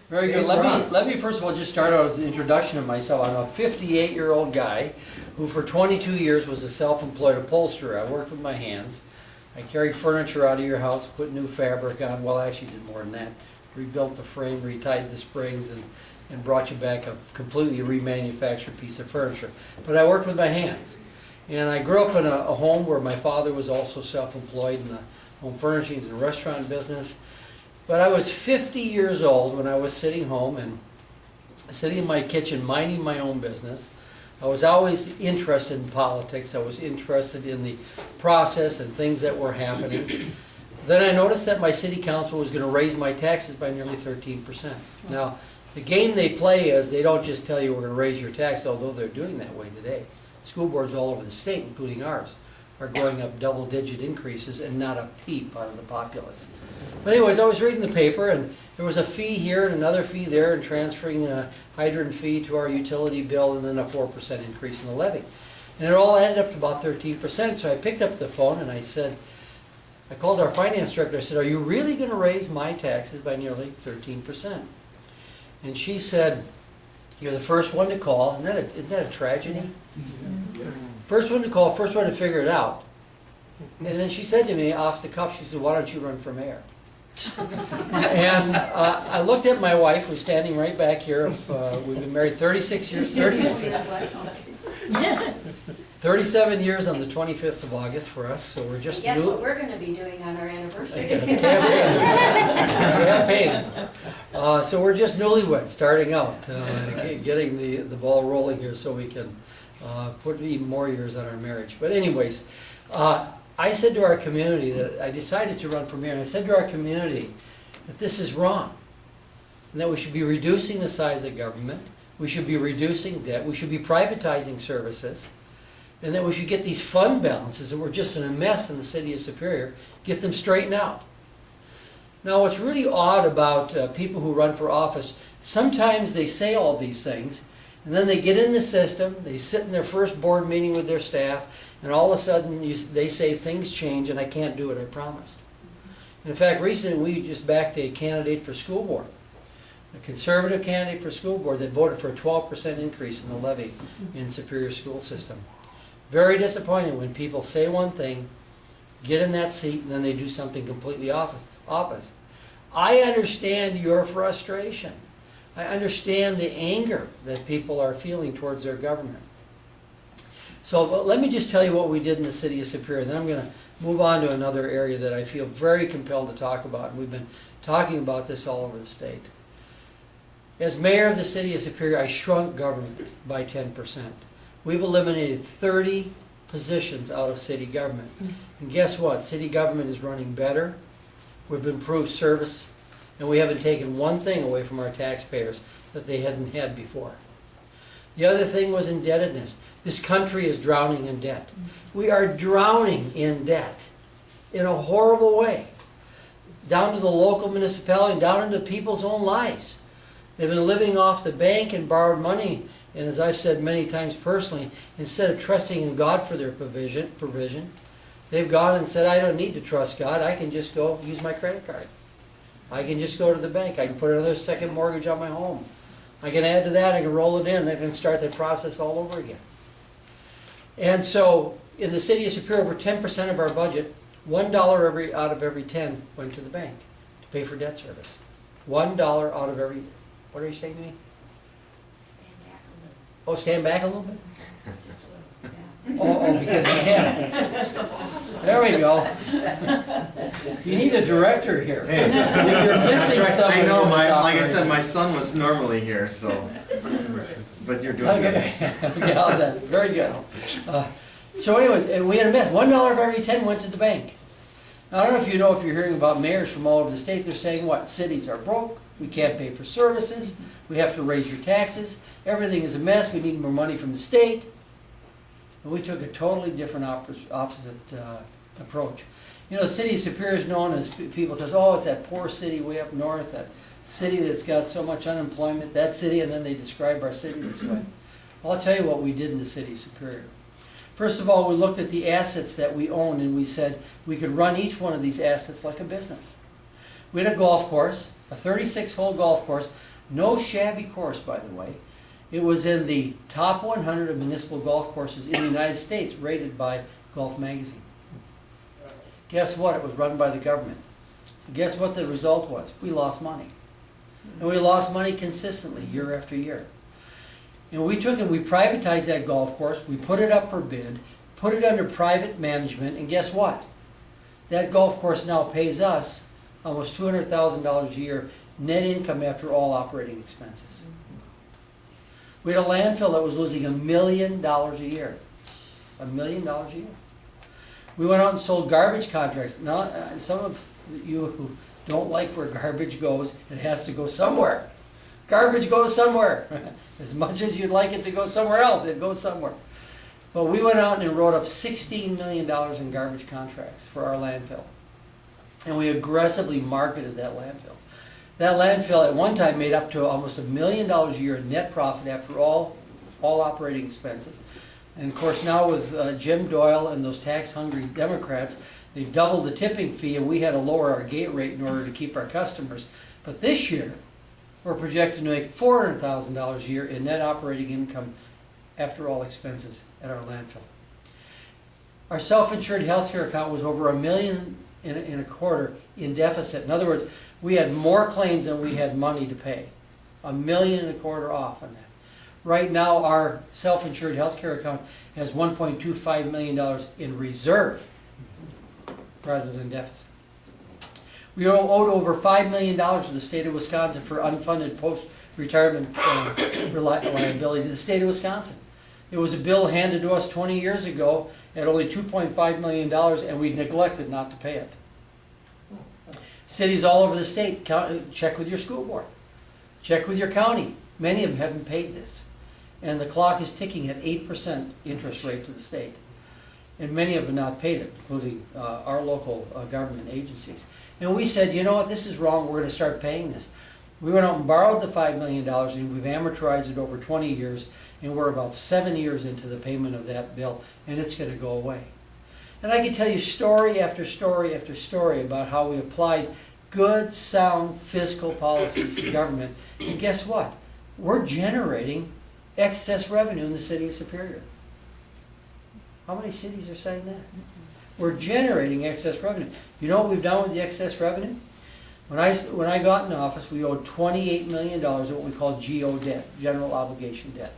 Very good. Let me first of all just start out as an introduction of myself. I'm a 58-year-old guy who for 22 years was a self-employed upholsterer. I worked with my hands. I carried furniture out of your house, put new fabric on. Well, I actually did more than that. Rebuilt the frame, retied the springs, and brought you back a completely remanufactured piece of furniture. But I worked with my hands. And I grew up in a home where my father was also self-employed in the home furnishings and restaurant business. But I was 50 years old when I was sitting home and sitting in my kitchen minding my own business. I was always interested in politics. I was interested in the process and things that were happening. Then I noticed that my city council was going to raise my taxes by nearly 13%. Now, the game they play is they don't just tell you we're going to raise your tax, although they're doing that way today. School boards all over the state, including ours, are going up double-digit increases and not a peep out of the populace. But anyways, I was reading the paper, and there was a fee here and another fee there, and transferring a hydrant fee to our utility bill, and then a 4% increase in the levy. And it all added up to about 13%, so I picked up the phone and I called our finance director. I said, are you really going to raise my taxes by nearly 13%? And she said, you're the first one to call. Isn't that a tragedy? First one to call, first one to figure it out. And then she said to me off the cuff, she said, why don't you run for mayor? And I looked at my wife, who's standing right back here. We've been married 36 years, 37 years on the 25th of August for us, so we're just Guess what we're going to be doing on our anniversary? It's campaign. So we're just newlyweds, starting out, getting the ball rolling here so we can put even more years on our marriage. But anyways, I said to our community that I decided to run for mayor, and I said to our community that this is wrong, and that we should be reducing the size of government, we should be reducing debt, we should be privatizing services, and that we should get these fund balances that were just in a mess in the city of Superior, get them straightened out. Now, what's really odd about people who run for office, sometimes they say all these things, and then they get in the system, they sit in their first board meeting with their staff, and all of a sudden they say things change and I can't do what I promised. And in fact, recently we just backed a candidate for school board, a conservative candidate for school board that voted for a 12% increase in the levy in Superior school system. Very disappointing when people say one thing, get in that seat, and then they do something completely opposite. I understand your frustration. I understand the anger that people are feeling towards their government. So let me just tell you what we did in the city of Superior. Then I'm going to move on to another area that I feel very compelled to talk about. And we've been talking about this all over the state. As mayor of the city of Superior, I shrunk government by 10%. We've eliminated 30 positions out of city government. And guess what? City government is running better. We've improved service. And we haven't taken one thing away from our taxpayers that they hadn't had before. The other thing was indebtedness. This country is drowning in debt. We are drowning in debt in a horrible way. Down to the local municipality and down into people's own lives. They've been living off the bank and borrowed money. And as I've said many times personally, instead of trusting in God for their provision, they've gone and said, I don't need to trust God. I can just go use my credit card. I can just go to the bank. I can put another second mortgage on my home. I can add to that. I can roll it in. I can start that process all over again. And so in the city of Superior, over 10% of our budget, $1 out of every 10 went to the bank to pay for debt service. $1 out of every, what are you saying to me? Stand back a little. Oh, stand back a little bit? Just a little, yeah. Oh, because you can. There we go. You need a director here. Hey. You're missing That's right. somebody. I know, in this like I operation. said, my son was normally here, so. But you're doing Okay, okay, how's that? Very good. So anyways, we had a mess. $1 of every 10 went to the bank. Now, I don't know if you know, if you're hearing about mayors from all over the state, they're saying what? Cities are broke, we can't pay for services, we have to raise your taxes, everything is a mess, we need more money from the state. And we took a totally different opposite approach. You know, the city of Superior is known as, people tell us, oh, it's that poor city way up north, that city that's got so much unemployment, that city, and then they describe our city this way. Well, I'll tell you what we did in the city of Superior. First of all, we looked at the assets that we own, and we said we could run each one of these assets like a business. We had a golf course, a 36-hole golf course. No shabby course, by the way. It was in the top 100 of municipal golf courses in the United States, rated by Golf Magazine. Guess what? It was run by the government. So guess what the result was? We lost money. And we lost money consistently, year after year. And we took and we privatized that golf course, we put it up for bid, put it under private management, and guess what? That golf course now pays us almost $200,000 a year net income after all operating expenses. We had a landfill that was losing $1 million a year. $1 million a year. We went out and sold garbage contracts. Now, some of you who don't like where garbage goes, it has to go somewhere. Garbage goes somewhere. As much as you'd like it to go somewhere else, it goes somewhere. But we went out and wrote up $16 million in garbage contracts for our landfill. And we aggressively marketed that landfill. That landfill at one time made up to almost $1 million a year in net profit after all operating expenses. And of course now with Jim Doyle and those tax-hungry Democrats, they've doubled the tipping fee and we had to lower our gate rate in order to keep our customers. But this year, we're projected to make $400,000 a year in net operating income after all expenses at our landfill. Our self-insured healthcare account was over $1.25 million in deficit. In other words, we had more claims than we had money to pay. $1.25 million off on that. Right now, our self-insured healthcare account has $1.25 million in reserve rather than deficit. We owed over $5 million to the state of Wisconsin for unfunded post-retirement liability to the state of Wisconsin. It was a bill handed to us 20 years ago at only $2.5 million, and we neglected not to pay it. Cities all over the state, check with your school board. Check with your county. Many of them haven't paid this. And the clock is ticking at 8% interest rate to the state. And many of them have not paid it, including our local government agencies. And we said, you know what, this is wrong, we're going to start paying this. We went out and borrowed the $5 million, and we've amortized it over 20 years, and we're about 7 years into the payment of that bill, and it's going to go away. And I can tell you story after story after story about how we applied good, sound fiscal policies to government, and guess what? We're generating excess revenue in the city of Superior. How many cities are saying that? We're generating excess revenue. You know what we've done with the excess revenue? When I got in office, we owed $28 million of what we call GO debt, general obligation debt.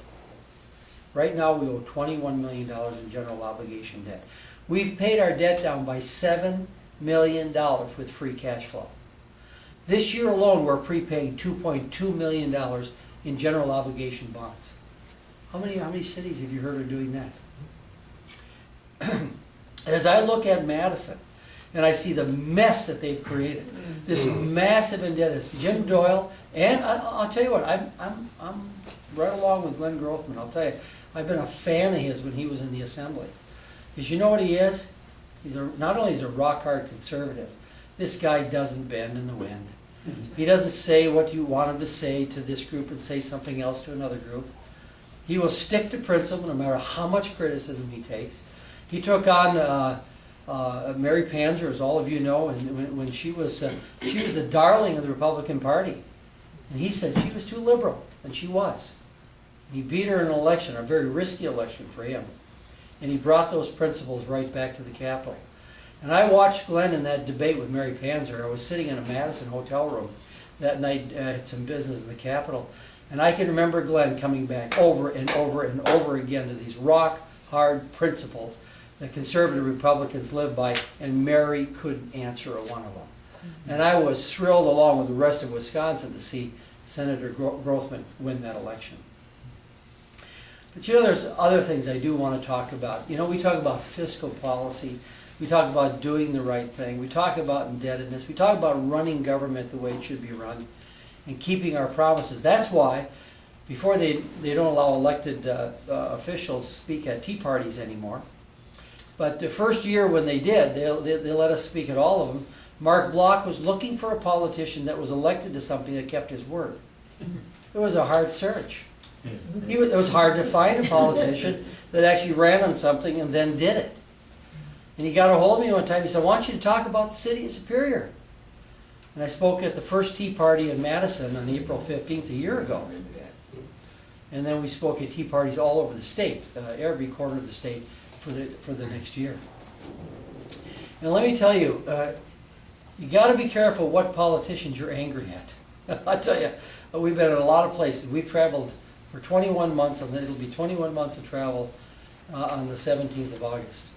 Right now, we owe $21 million in general obligation debt. We've paid our debt down by $7 million with free cash flow. This year alone, we're prepaying $2.2 million in general obligation bonds. How many cities have you heard of doing that? As I look at Madison, and I see the mess that they've created, this massive indebtedness. Jim Doyle, and I'll tell you what, I'm right along with Glenn Grothman. I'll tell you, I've been a fan of his when he was in the Assembly. Because you know what he is? Not only is he a rock-hard conservative, this guy doesn't bend in the wind. He doesn't say what you want him to say to this group and say something else to another group. He will stick to principle no matter how much criticism he takes. He took on Mary Panzer, as all of you know, and when she was the darling of the Republican Party. And he said she was too liberal, and she was. He beat her in an election, a very risky election for him. And he brought those principles right back to the Capitol. And I watched Glenn in that debate with Mary Panzer. I was sitting in a Madison hotel room that night, had some business in the Capitol. And I can remember Glenn coming back over and over and over again to these rock-hard principles that conservative Republicans live by, and Mary couldn't answer one of them. And I was thrilled, along with the rest of Wisconsin, to see Senator Grothman win that election. But you know, there's other things I do want to talk about. You know, we talk about fiscal policy. We talk about doing the right thing. We talk about indebtedness. We talk about running government the way it should be run and keeping our promises. That's why, before they don't allow elected officials speak at tea parties anymore. But the first year when they did, they let us speak at all of them. Mark Block was looking for a politician that was elected to something that kept his word. It was a hard search. It was hard to find a politician that actually ran on something and then did it. And he got a hold of me one time. He said, I want you to talk about the city of Superior. And I spoke at the first Tea Party in Madison on April 15th a year ago. And then we spoke at tea parties all over the state, every corner of the state for the next year. And let me tell you, you got to be careful what politicians you're angry at. I tell you, we've been in a lot of places. We've traveled for 21 months, and it'll be 21 months of travel on the 17th of August.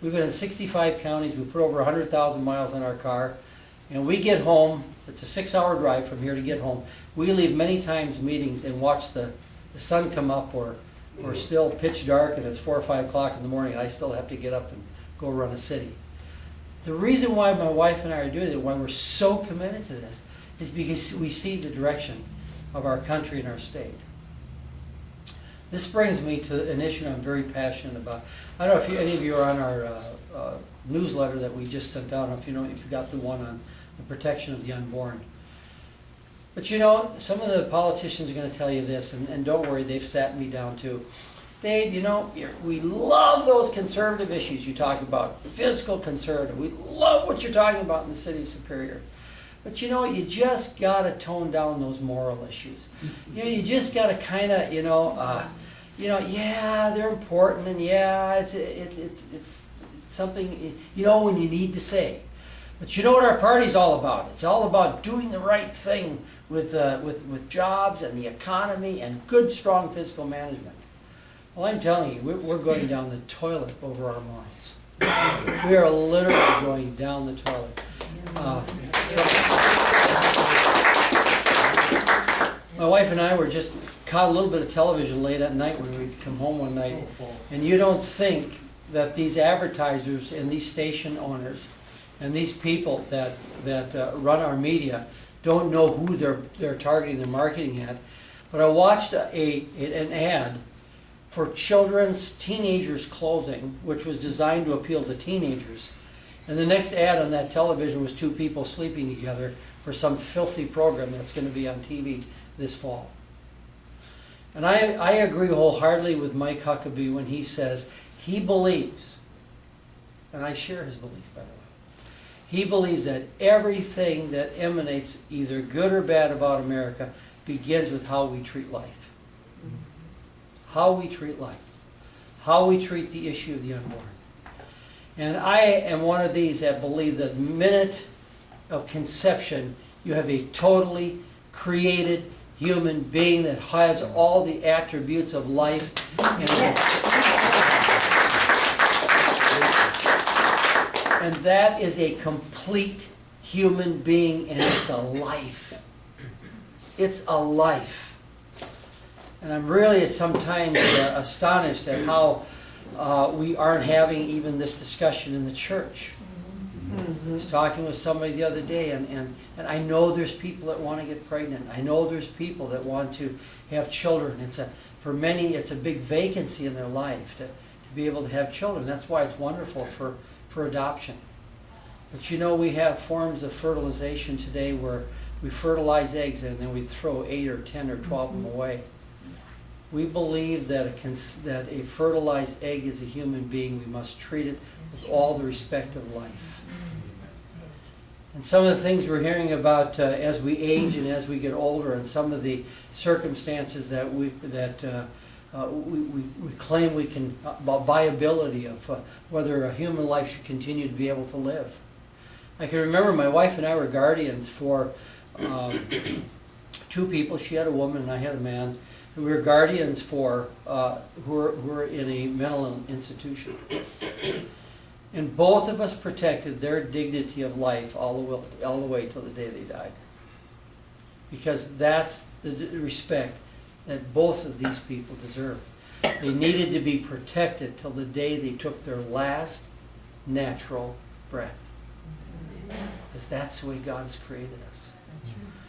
We've been in 65 counties. We put over 100,000 miles on our car. And we get home, it's a 6-hour drive from here to get home. We leave many times meetings and watch the sun come up, or still pitch dark and it's 4 or 5 o'clock in the morning and I still have to get up and go run a city. The reason why my wife and I are doing it, why we're so committed to this, is because we see the direction of our country and our state. This brings me to an issue I'm very passionate about. I don't know if any of you are on our newsletter that we just sent out. I don't know if you got the one on the protection of the unborn. But you know, some of the politicians are going to tell you this, and don't worry, they've sat me down too. Dave, you know, we love those conservative issues you talk about, fiscal conservative. We love what you're talking about in the city of Superior. But you know, you just got to tone down those moral issues. You know, you just got to kind of, yeah, they're important, and yeah, it's something, you know, when you need to say. But you know what our party's all about? It's all about doing the right thing with jobs and the economy and good, strong fiscal management. Well, I'm telling you, we're going down the toilet over our morals. We are literally going down the toilet. My wife and I were just caught a little bit of television late at night when we'd come home one night, and you don't think that these advertisers and these station owners and these people that run our media don't know who they're targeting their marketing at. But I watched an ad for teenagers' clothing, which was designed to appeal to teenagers. And the next ad on that television was 2 people sleeping together for some filthy program that's going to be on TV this fall. And I agree wholeheartedly with Mike Huckabee when he says he believes, and I share his belief, by the way, he believes that everything that emanates, either good or bad, about America begins with how we treat life. How we treat life. How we treat the issue of the unborn. And I am one of these that believe that the minute of conception, you have a totally created human being that has all the attributes of life. And that is a complete human being, and it's a life. It's a life. And I'm really sometimes astonished at how we aren't having even this discussion in the church. I was talking with somebody the other day, and I know there's people that want to get pregnant. I know there's people that want to have children. For many, it's a big vacancy in their life to be able to have children. That's why it's wonderful for adoption. But you know, we have forms of fertilization today where we fertilize eggs and then we throw 8 or 10 or 12 of them away. We believe that a fertilized egg is a human being. We must treat it with all the respect of life. And some of the things we're hearing about as we age and as we get older, and some of the circumstances that we claim we can, about viability of whether a human life should continue to be able to live. I can remember my wife and I were guardians for 2 people. She had a woman and I had a man. And we were guardians for who were in a mental institution. And both of us protected their dignity of life all the way till the day they died. Because that's the respect that both of these people deserve. They needed to be protected till the day they took their last natural breath. Because that's the way God's created us.